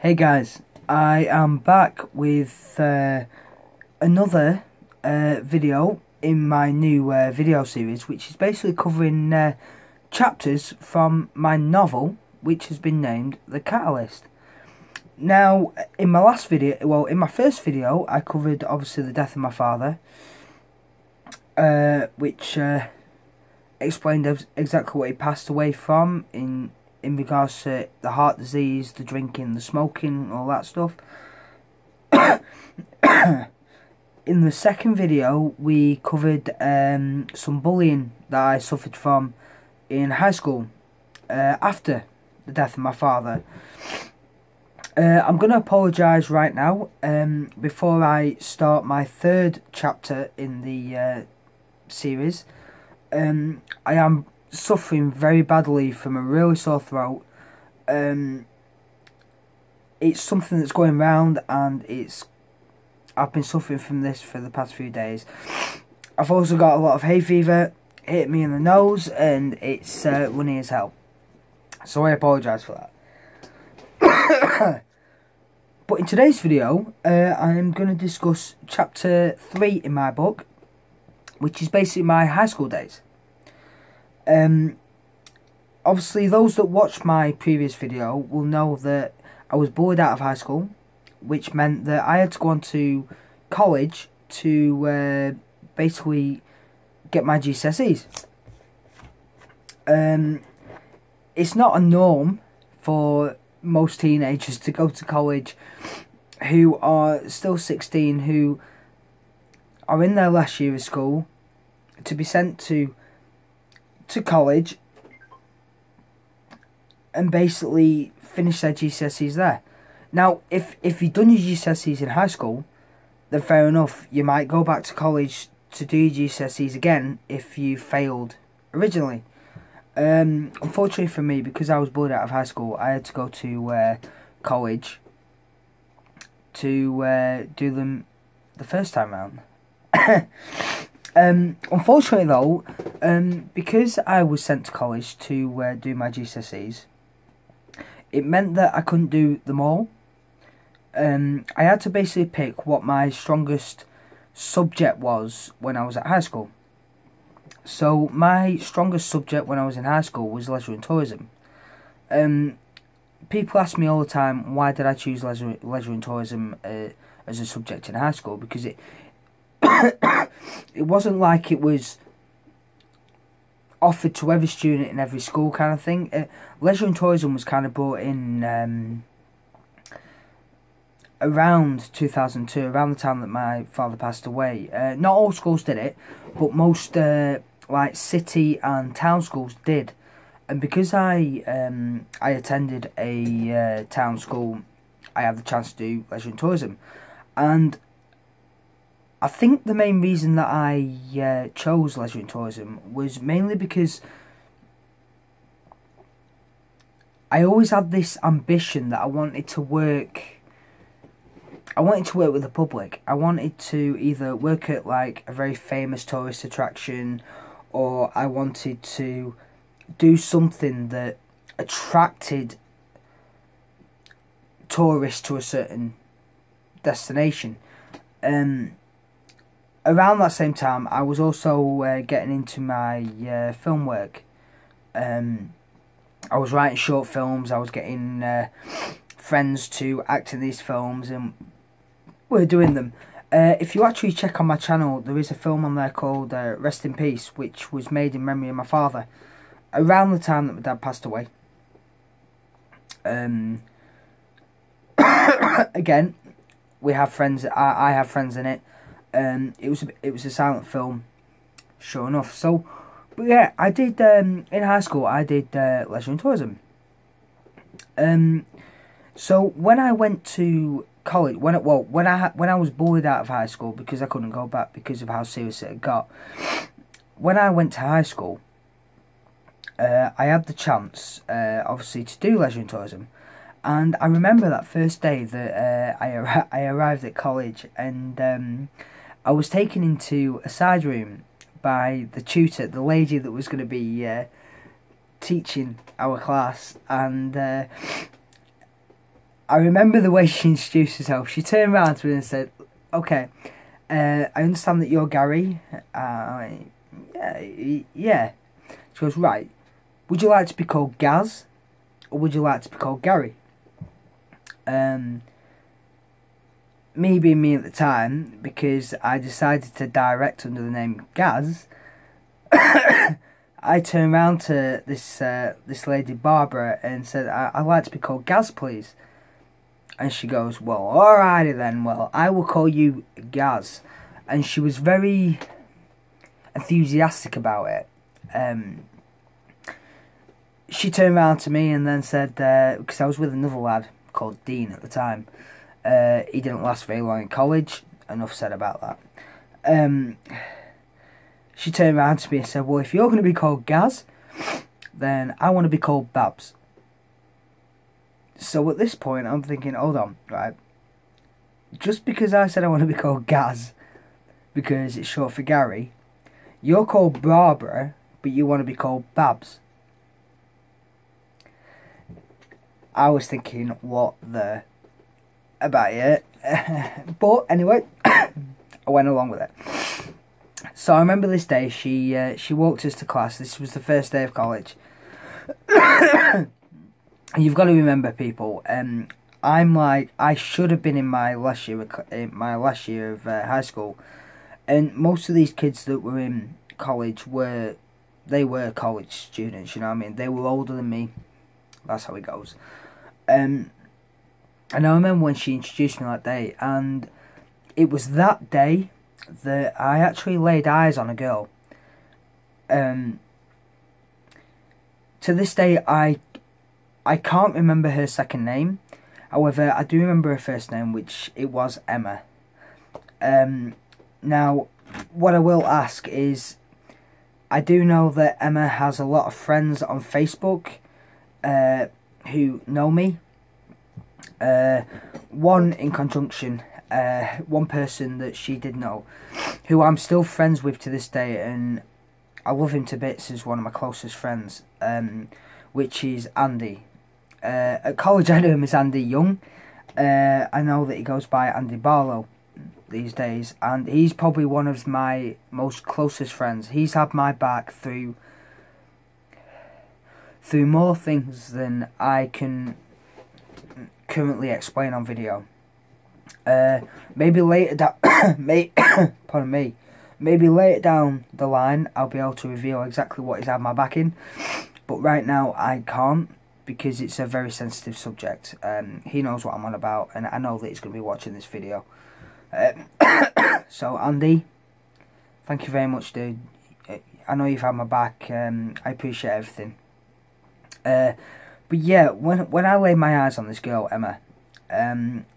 Hey guys, I am back with another video in my new video series, which is basically covering chapters from my novel, which has been named The Catalyst. Now, in my last video, in my first video, I covered obviously the death of my father, which explained exactly what he passed away from in regards to the heart disease, the drinking, the smoking, all that stuff. In the second video, we covered some bullying that I suffered from in high school after the death of my father. I'm going to apologise right now before I start my third chapter in the series. I am suffering very badly from a really sore throat. It's something that's going round, and I've been suffering from this for the past few days. I've also got a lot of hay fever, hit me in the nose, and it's runny as hell. So I apologise for that. But in today's video, I'm going to discuss chapter 3 in my book, which is basically my high school days. Obviously, those that watched my previous video will know that I was bullied out of high school, which meant that I had to go on to college to basically get my GCSEs. It's not a norm for most teenagers to go to college who are still 16, who are in their last year of school, to be sent to college and basically finish their GCSEs there. Now, if you've done your GCSEs in high school, then fair enough, you might go back to college to do your GCSEs again if you failed originally. Unfortunately for me, because I was bullied out of high school, I had to go to college to do them the first time round. Unfortunately though, because I was sent to college to do my GCSEs, it meant that I couldn't do them all. I had to basically pick what my strongest subject was when I was at high school. So my strongest subject when I was in high school was leisure and tourism. People ask me all the time, why did I choose leisure and tourism as a subject in high school? Because it wasn't like it was offered to every student in every school kind of thing. Leisure and tourism was kind of brought in around 2002, around the time that my father passed away. Not all schools did it, but most like city and town schools did. And because I attended a town school, I had the chance to do leisure and tourism. And I think the main reason that I chose leisure and tourism was mainly because I always had this ambition that I wanted to work with the public. I wanted to either work at like a very famous tourist attraction, or I wanted to do something that attracted tourists to a certain destination. Around that same time, I was also getting into my film work. I was writing short films. I was getting friends to act in these films, and we're doing them. If you actually check on my channel, there is a film on there called Rest in Peace, which was made in memory of my father, around the time that my dad passed away. Again, we have friends. I have friends in it. It was a silent film, sure enough. So, but yeah, I did in high school. I did leisure and tourism. So when I went to college, when I was bullied out of high school because I couldn't go back because of how serious it had got. When I went to high school, I had the chance, obviously, to do leisure and tourism. And I remember that first day that I arrived at college, and I was taken into a side room by the tutor, the lady that was going to be teaching our class, and I remember the way she introduced herself. She turned around to me and said, "Okay, I understand that you're Gary." Yeah. She goes, "Right, would you like to be called Gaz, or would you like to be called Gary?" Me being me at the time, because I decided to direct under the name Gaz, I turned round to this lady Barbara and said, "I'd like to be called Gaz, please." And she goes, "Well, alrighty then. Well, I will call you Gaz." And she was very enthusiastic about it. She turned around to me and then said, because I was with another lad called Dean at the time. He didn't last very long in college. Enough said about that. She turned around to me and said, "Well, if you're going to be called Gaz, then I want to be called Babs." So at this point, I'm thinking, hold on, right? Just because I said I want to be called Gaz, because it's short for Gary, you're called Barbara, but you want to be called Babs. I was thinking, what the... about it. But anyway, I went along with it. So I remember this day, she walked us to class. This was the first day of college. And you've got to remember, people, I'm like, I should have been in my last year of high school, and most of these kids that were in college were college students, you know what I mean? They were older than me. That's how it goes. And I remember when she introduced me that day, and it was that day that I actually laid eyes on a girl. To this day, I can't remember her second name. However, I do remember her first name, which it was Emma. Now, what I will ask is, I do know that Emma has a lot of friends on Facebook who know me. One in conjunction, one person that she did know, who I'm still friends with to this day, and I love him to bits, as one of my closest friends, which is Andy. At college I knew him as Andy Young. I know that he goes by Andy Barlow these days, and he's probably one of my most closest friends. He's had my back through more things than I can currently explain on video. Maybe later pardon me. Maybe later down the line I'll be able to reveal exactly what he's had my back in, but right now I can't, because it's a very sensitive subject. He knows what I'm on about, and I know that he's going to be watching this video. So Andy, thank you very much, dude. I know you've had my back. I appreciate everything. But yeah, when I laid my eyes on this girl, Emma,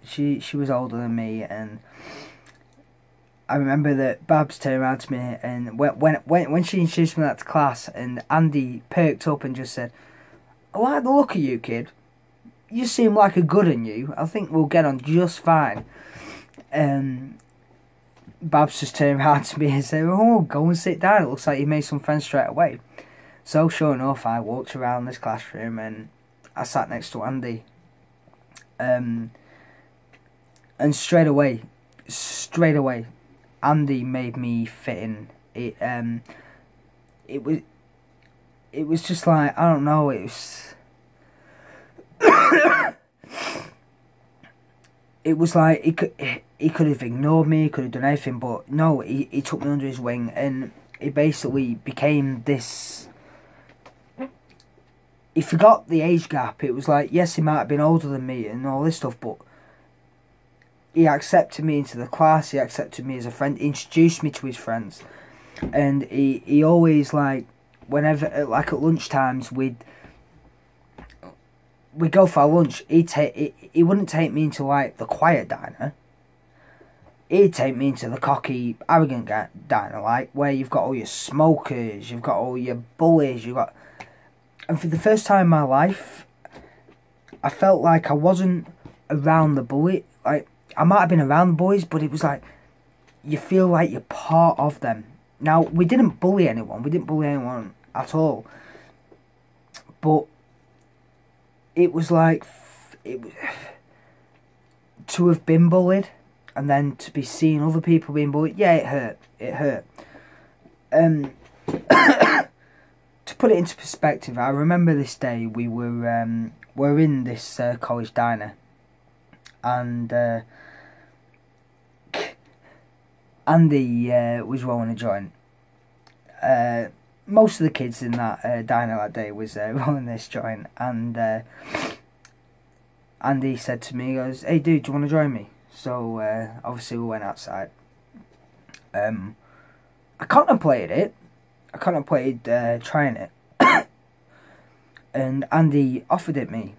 she was older than me, and I remember that Babs turned around to me, and when she introduced me that to class, and Andy perked up and just said, "I like the look of you, kid. You seem like a good un, you. I think we'll get on just fine." Babs just turned around to me and said, "Oh, go and sit down. It looks like you made some friends straight away." So sure enough, I walked around this classroom and I sat next to Andy. And straight away, Andy made me fit in. It was just like, I don't know, it was it was like he could have ignored me, he could have done anything, but no, he took me under his wing, and he basically became this. He forgot the age gap. It was like, yes, he might have been older than me and all this stuff, but he accepted me into the class, he accepted me as a friend, he introduced me to his friends, and he always, like, whenever, like at lunchtimes, we'd go for our lunch, he wouldn't take me into, like, the quiet diner. He'd take me into the cocky, arrogant diner, like, where you've got all your smokers, you've got all your bullies, you've got... And for the first time in my life, I felt like I wasn't around the bully. Like, I might have been around the boys, but it was like, you feel like you're part of them. Now, we didn't bully anyone. We didn't bully anyone at all. But it was like, to have been bullied, and then to be seeing other people being bullied, yeah, it hurt. It hurt. To put it into perspective, I remember this day we were in this college diner, and Andy was rolling a joint. Most of the kids in that diner that day was rolling this joint, and Andy said to me, he goes, "Hey dude, do you want to join me?" So obviously we went outside. I contemplated it. I contemplated trying it, and Andy offered it me.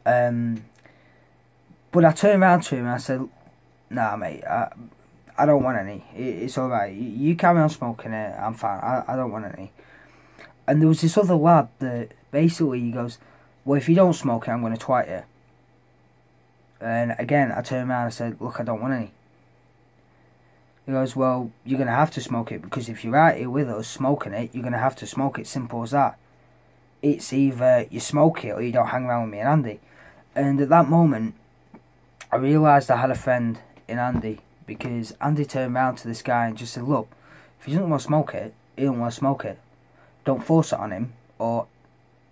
But I turned around to him and I said, "Nah, mate, I don't want any. It's alright. You carry on smoking it. I'm fine. I don't want any." And there was this other lad that basically he goes, "Well, if you don't smoke it, I'm going to twat you." And again, I turned around and said, "Look, I don't want any." He goes, "Well, you're going to have to smoke it, because if you're out here with us smoking it, you're going to have to smoke it. Simple as that. It's either you smoke it or you don't hang around with me and Andy." And at that moment, I realised I had a friend in Andy, because Andy turned around to this guy and just said, "Look, if he doesn't want to smoke it, he don't want to smoke it. Don't force it on him, or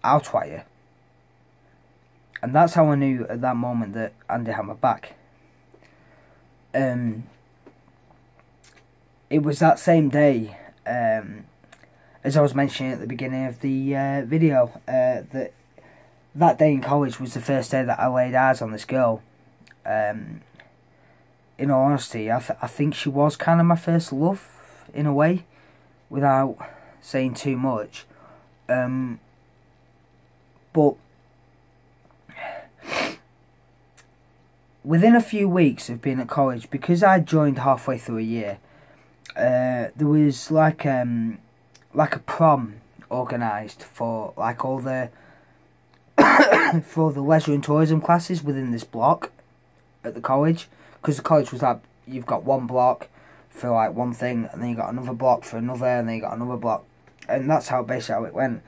I'll twat you." And that's how I knew at that moment that Andy had my back. It was that same day, as I was mentioning at the beginning of the video, that day in college was the first day that I laid eyes on this girl. In all honesty, I think she was kind of my first love, in a way, without saying too much. But within a few weeks of being at college, because I joined halfway through a year, there was like a prom organised for like all the for the leisure and tourism classes within this block at the college, because the college was like, you've got one block for like one thing, and then you got another block for another, and then you got another block, and that's how basically how it went.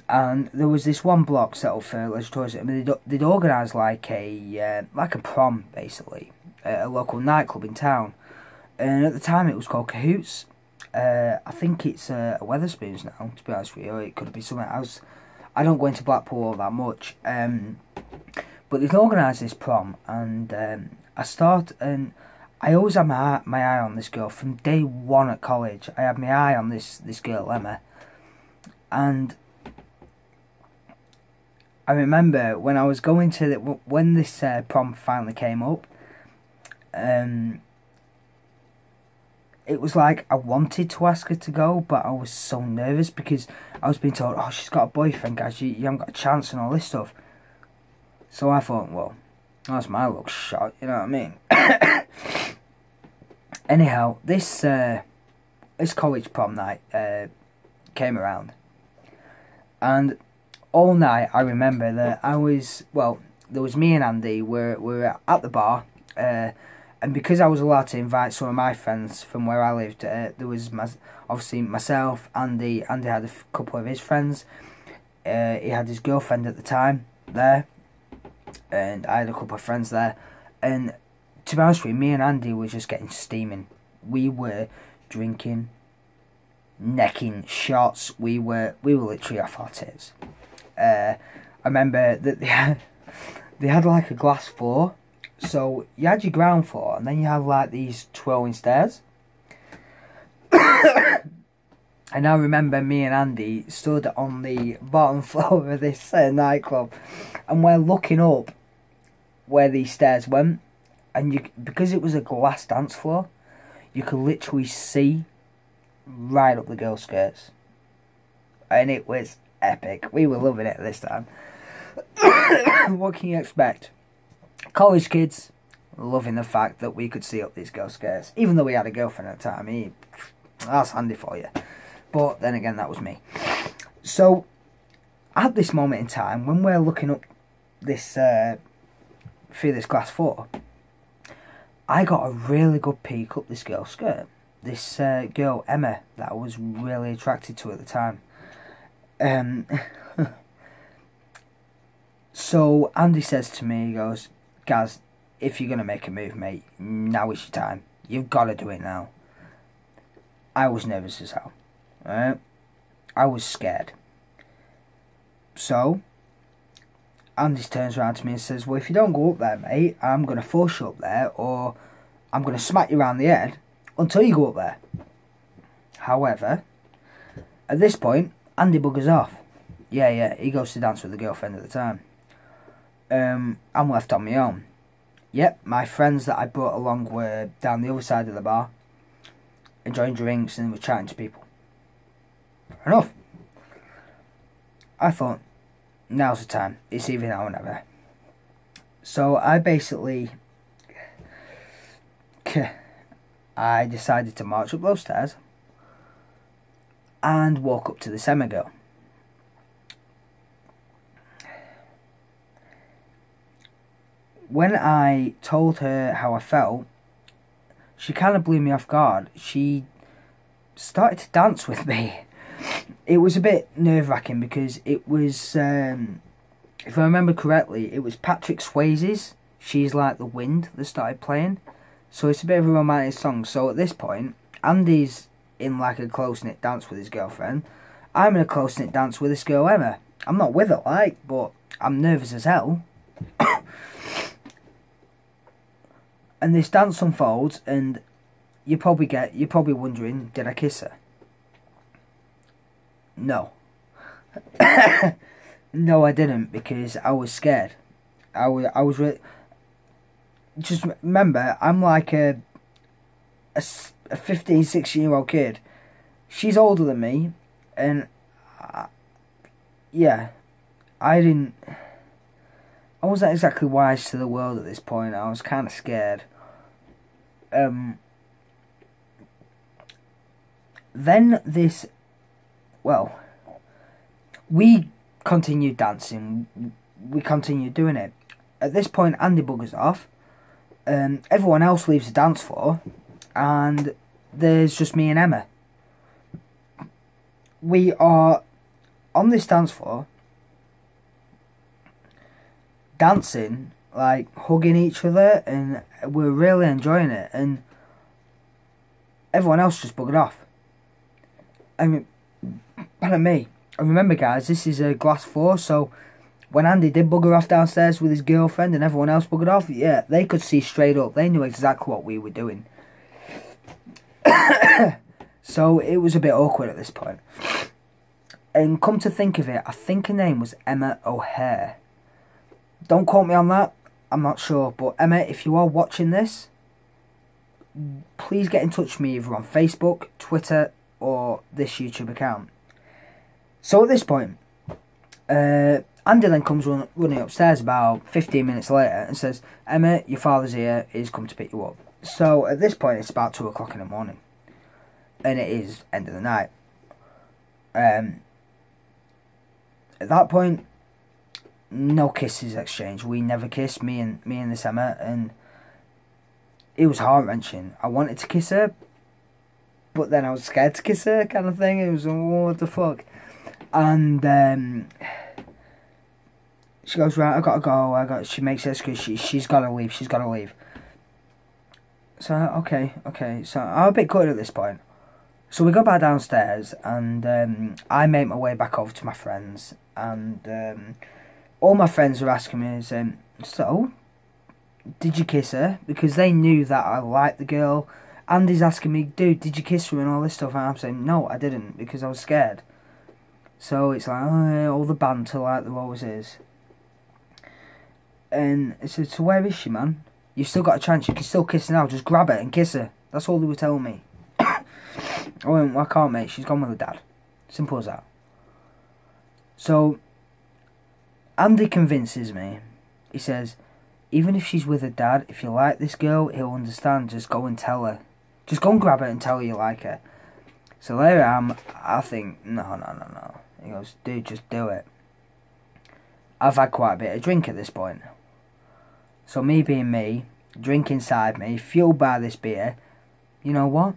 And there was this one block set up for leisure tourism. I mean, they'd organised like a prom basically at a local nightclub in town, and at the time it was called Cahoots. I think it's a Wetherspoons now, to be honest with you. It could be something else. I don't go into Blackpool all that much. But they'd organised this prom, and I always had my eye on this girl from day one at college. I had my eye on this girl, Emma. And I remember when I was going to when this prom finally came up, it was like I wanted to ask her to go, but I was so nervous because I was being told, "Oh, she's got a boyfriend, guys, you haven't got a chance," and all this stuff. So I thought, well, that's my luck shot, you know what I mean? Anyhow, this college prom night came around, and all night I remember that there was me and Andy, we're at the bar, and because I was allowed to invite some of my friends from where I lived, there was obviously myself, Andy had a couple of his friends, he had his girlfriend at the time there, and I had a couple of friends there, and to be honest with you, me and Andy were just getting steaming. We were drinking, necking shots, we were literally off our tits. I remember that they had like a glass floor, so you had your ground floor, and then you had like these twirling stairs. And I remember me and Andy stood on the bottom floor of this nightclub, and we're looking up where these stairs went, and because it was a glass dance floor, you could literally see right up the girls' skirts, and it was epic. We were loving it at this time. What can you expect? College kids loving the fact that we could see up these girls' skirts, even though we had a girlfriend at the time. That's handy for you. But then again, that was me. So at this moment in time, when we're looking up this through this glass floor, I got a really good peek up this girl's skirt. This girl, Emma, that I was really attracted to at the time. So Andy says to me, he goes, Gaz, if you're going to make a move, mate, now is your time. You've got to do it now. I was nervous as hell. Right? I was scared. So, Andy turns around to me and says, well, if you don't go up there, mate, I'm going to force you up there, or I'm going to smack you around the head until you go up there. However, at this point, Andy buggers off. Yeah, he goes to dance with the girlfriend at the time. I'm left on my own. Yep, my friends that I brought along were down the other side of the bar, enjoying drinks and were chatting to people. Fair enough. I thought, now's the time. It's either now or never. So I basically, I decided to march up those stairs and walk up to the Emma girl. When I told her how I felt, she kind of blew me off guard. She started to dance with me. It was a bit nerve-wracking because it was, if I remember correctly, it was Patrick Swayze's She's Like the Wind that started playing. So it's a bit of a romantic song. So at this point, Andy's in like a close-knit dance with his girlfriend. I'm in a close-knit dance with this girl, Emma. I'm not with her, like, but I'm nervous as hell. And this dance unfolds, and you're probably wondering, did I kiss her? No. No, I didn't, because I was scared. I was really... Just remember, I'm like a 15, 16-year-old kid. She's older than me, and... yeah, I wasn't exactly wise to the world at this point. I was kind of scared. Then this... Well, we continued dancing. We continued doing it. At this point, Andy buggers off. Everyone else leaves the dance floor. And there's just me and Emma. We are on this dance floor, dancing, like hugging each other, and we're really enjoying it. And everyone else just buggered off. I mean, pardon me. And remember, guys, this is a glass floor, so when Andy did bugger off downstairs with his girlfriend and everyone else buggered off, yeah, they could see straight up. They knew exactly what we were doing. So it was a bit awkward at this point. And come to think of it, I think her name was Emma O'Hare. Don't quote me on that. I'm not sure. But Emma, if you are watching this, please get in touch with me either on Facebook, Twitter, or this YouTube account. So at this point, Andy then comes running upstairs about 15 minutes later and says, Emma, your father's here, he's come to pick you up. So at this point, it's about 2 o'clock in the morning. And it is end of the night. At that point, no kisses exchanged. We never kissed, me and this Emma, and it was heart-wrenching. I wanted to kiss her, but then I was scared to kiss her, kind of thing. It was, what the fuck? And she goes, right, I gotta go. She makes her excuse. She's gotta leave. So okay. So I'm a bit gutted at this point. So we go back downstairs, and I make my way back over to my friends, and all my friends are asking me, so, did you kiss her? Because they knew that I liked the girl. Andy's asking me, dude, did you kiss her and all this stuff? And I'm saying, no, I didn't, because I was scared. So it's like, all the banter like there always is. And I said, so where is she, man? You've still got a chance, you can still kiss her now, just grab her and kiss her. That's all they were telling me. I went, well, I can't, mate, she's gone with her dad. Simple as that. So, Andy convinces me. He says, even if she's with her dad, if you like this girl, he'll understand. Just go and tell her. Just go and grab her and tell her you like her. So there I am. I think, no. He goes, dude, just do it. I've had quite a bit of drink at this point. So me being me, drink inside me, fueled by this beer, you know what?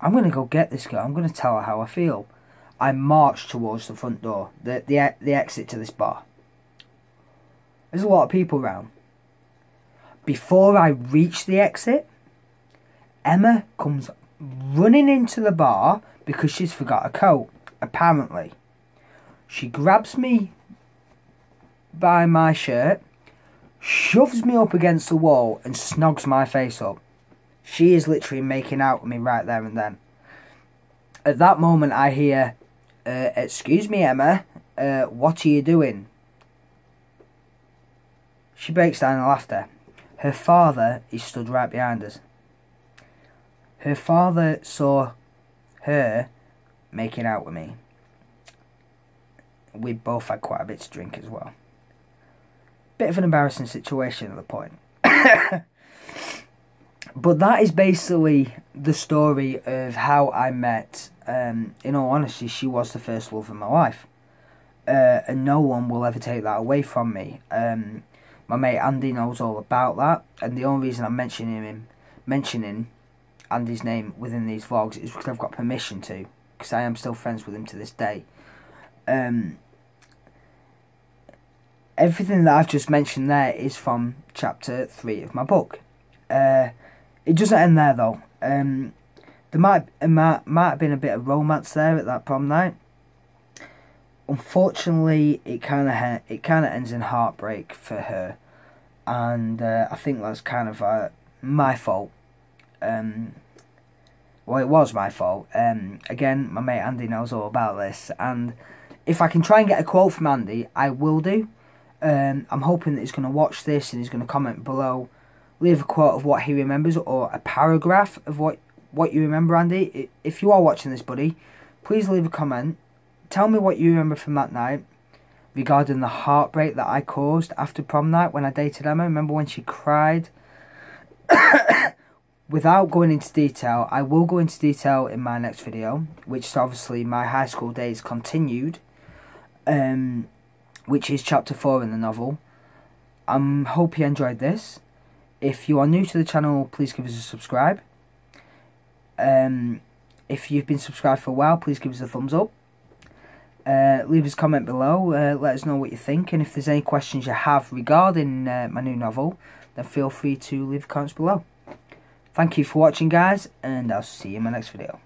I'm going to go get this girl. I'm going to tell her how I feel. I march towards the front door, the exit to this bar. There's a lot of people around. Before I reach the exit, Emma comes running into the bar because she's forgot a coat, apparently. She grabs me by my shirt, shoves me up against the wall and snogs my face up. She is literally making out with me right there and then. At that moment I hear, excuse me Emma, what are you doing? She breaks down in laughter. Her father is stood right behind us. Her father saw her making out with me. We both had quite a bit to drink as well. Bit of an embarrassing situation at the point. But that is basically the story of how I met. In all honesty, she was the first love of my life. And no one will ever take that away from me. My mate Andy knows all about that. And the only reason I'm mentioning Andy's name within these vlogs is because I've got permission to. Because I am still friends with him to this day. Everything that I've just mentioned there is from chapter 3 of my book. It doesn't end there though. There might have been a bit of romance there at that prom night. Unfortunately, it kind of ends in heartbreak for her, and I think that's kind of my fault. Well, it was my fault. Again, my mate Andy knows all about this, and if I can try and get a quote from Andy, I will do. I'm hoping that he's going to watch this and he's going to comment below, leave a quote of what he remembers or a paragraph of what you remember, Andy. If you are watching this, buddy, please leave a comment. Tell me what you remember from that night regarding the heartbreak that I caused after prom night when I dated Emma. Remember when she cried? Without going into detail, I will go into detail in my next video, which is obviously my high school days continued, which is chapter 4 in the novel. I hope you enjoyed this. If you are new to the channel, please give us a subscribe. If you've been subscribed for a while, please give us a thumbs up. Leave us a comment below, let us know what you think, and if there's any questions you have regarding my new novel, then feel free to leave comments below. Thank you for watching, guys, and I'll see you in my next video.